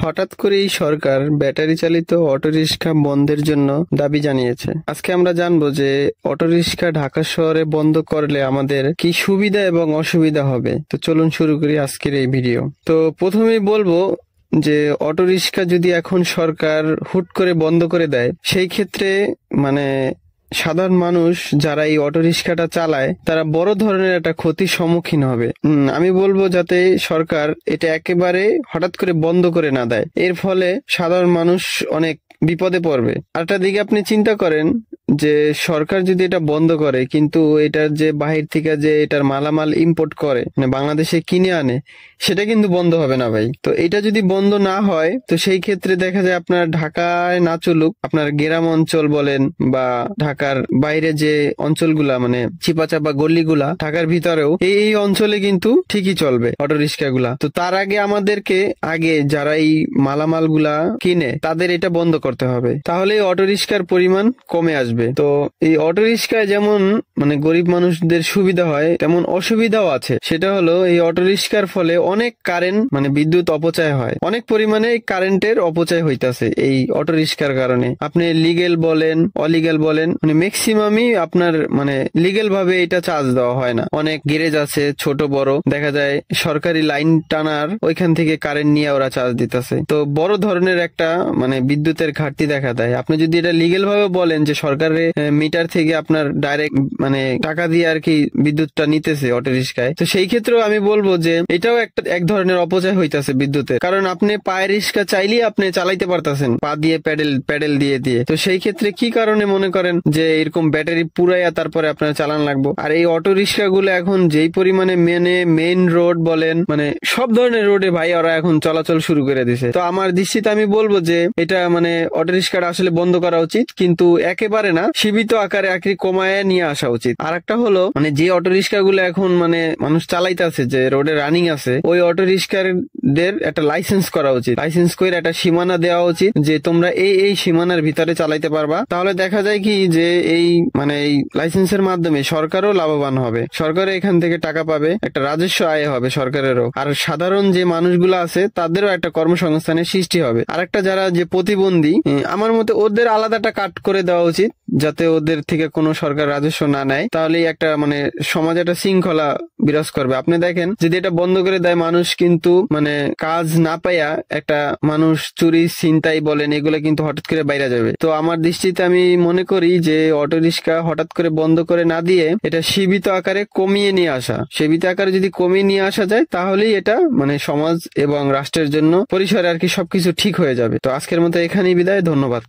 হঠাৎ করেই সরকার ব্যাটারি চালিত অটোরিকশা বন্ধের জন্য দাবি জানিয়েছে। আজকে আমরা জানবো যে অটোরিকশা ঢাকা শহরে বন্ধ করলে আমাদের কি সুবিধা এবং অসুবিধা হবে। তো চলুন শুরু করি আজকের এই ভিডিও। তো প্রথমেই বলবো যে অটোরিকশা যদি এখন সরকার হুট করে বন্ধ করে দেয়, সেই ক্ষেত্রে সাধারণ মানুষ যারা এই অটোরিকশাটা চালায় তারা বড় ধরনের একটা ক্ষতির সম্মুখীন হবে। আমি বলবো যাতে সরকার এটা একেবারে হঠাৎ করে বন্ধ করে না দেয়, এর ফলে সাধারণ মানুষ অনেক বিপদে পড়বে। আরেকটা দিকে আপনি চিন্তা করেন যে সরকার যদি এটা বন্ধ করে, কিন্তু এটার যে বাহির থেকে যে এটার মালামাল ইম্পোর্ট করে বাংলাদেশে কিনে আনে, সেটা কিন্তু বন্ধ হবে না ভাই। তো এটা যদি বন্ধ না হয়, তো সেই ক্ষেত্রে দেখা যায় আপনার ঢাকায় না চলুক, আপনার গ্রাম অঞ্চল বলেন বা ঢাকার বাইরে যে অঞ্চলগুলা চিপাচাপা গল্লিগুলা, ঢাকার ভিতরেও এই অঞ্চলে কিন্তু ঠিকই চলবে অটোরিকশা গুলা। তো তার আগে আমাদেরকে যারা এই মালামাল গুলা কিনে তাদের এটা বন্ধ করতে হবে, তাহলে অটোরিকশার পরিমাণ কমে আসবে। তো এই অটোরিকশায় যেমন গরিব মানুষদের সুবিধা হয়, তেমন অসুবিধাও আছে। সেটা হলো এই অটোরিকশার ফলে অনেক কারেন্ট বিদ্যুৎ অপচয় হয়, অনেক পরিমাণে কারেন্টের অপচয় হইতাছে এই অটোরিকশার কারণে। আপনি লিগেল বলেন অলিগেল বলেন, ম্যাক্সিমামই আপনার লিগেল ভাবে এটা চার্জ দেওয়া হয় না। অনেক গ্যারেজ আছে ছোট বড়, দেখা যায় সরকারি লাইন টানার ওইখান থেকে কারেন্ট নিয়ে ওরা চার্জ দিতেছে। তো বড় ধরনের একটা বিদ্যুতের ঘাটতি দেখা দেয়। আপনি যদি এটা লিগেল ভাবে বলেন যে সরকারের মিটার থেকে আপনার ডাইরেক্ট টাকা দিয়ে আর কি বিদ্যুৎটা নিতেছে অটোরিকশায়, তো সেই ক্ষেত্রেও আমি বলবো যে এটাও এক ধরনের অপচয় হইতাছে বিদ্যুতের। কারণ আপনি পায়ের রিক্সা চাইলেই আপনি চালাইতে পারতেছেন, পা দিয়ে প্যাডেল দিয়ে দিয়ে। তো সেই ক্ষেত্রে কি কারণে মনে করেন যে এরকম ব্যাটারি পুরাইয়া তারপরে আপনার চালান লাগবো। আর এই অটোরিকশা গুলো এখন যেই পরিমাণে মেন রোড বলেন, সব ধরনের রোডে ভাই ওরা এখন চলাচল শুরু করে দিছে। তো আমার দৃষ্টিতে আমি বলবো যে এটা অটোরিকশাটা আসলে বন্ধ করা উচিত, কিন্তু একেবারে না, সীমিত আকারে কমায় নিয়ে আসা উচিত। আর একটা হলো যে অটোরিকশা গুলো এখন মানুষ চালাইতেছে, যে রোডে রানিং আছে, ওই অটোরিকশাদের একটা লাইসেন্স করা উচিত। লাইসেন্স করে একটা সীমানা দেওয়া উচিত যে তোমরা এই সীমানার ভিতরে চালাইতে পারবা। তাহলে দেখা যায় কি যে এই লাইসেন্সের মাধ্যমে সরকারও লাভবান হবে, সরকারও এখান থেকে টাকা পাবে, একটা রাজস্ব আয় হবে সরকারেরও। আর সাধারণ যে মানুষগুলো আছে তাদেরও একটা কর্মসংস্থানের সৃষ্টি হবে। আর একটা যারা যে প্রতিবন্ধী, আমার মতে ওদের আলাদা একটা কাট করে দেওয়া উচিত, যাতে ওদের থেকে কোনো সরকার রাজস্ব না নেয়। তাহলে একটা সমাজে একটা শৃঙ্খলা বিরাজ করবে। আপনি দেখেন যদি এটা বন্ধ করে দেয়, মানুষ কিন্তু কাজ না পাইয়া একটা মানুষ চুরি ছিনতাই বলেন এগুলো কিন্তু হঠাৎ করে বাইরে যাবে। তো আমার দৃষ্টিতে আমি মনে করি যে অটোরিকশা হঠাৎ করে বন্ধ করে না দিয়ে এটা সীমিত আকারে কমিয়ে নিয়ে আসা, সীমিত আকারে যদি কমিয়ে নিয়ে আসা যায়, তাহলেই এটা সমাজ এবং রাষ্ট্রের জন্য পরিসরে আর কি সবকিছু ঠিক হয়ে যাবে। তো আজকের মতো এখানেই বিদায়, ধন্যবাদ।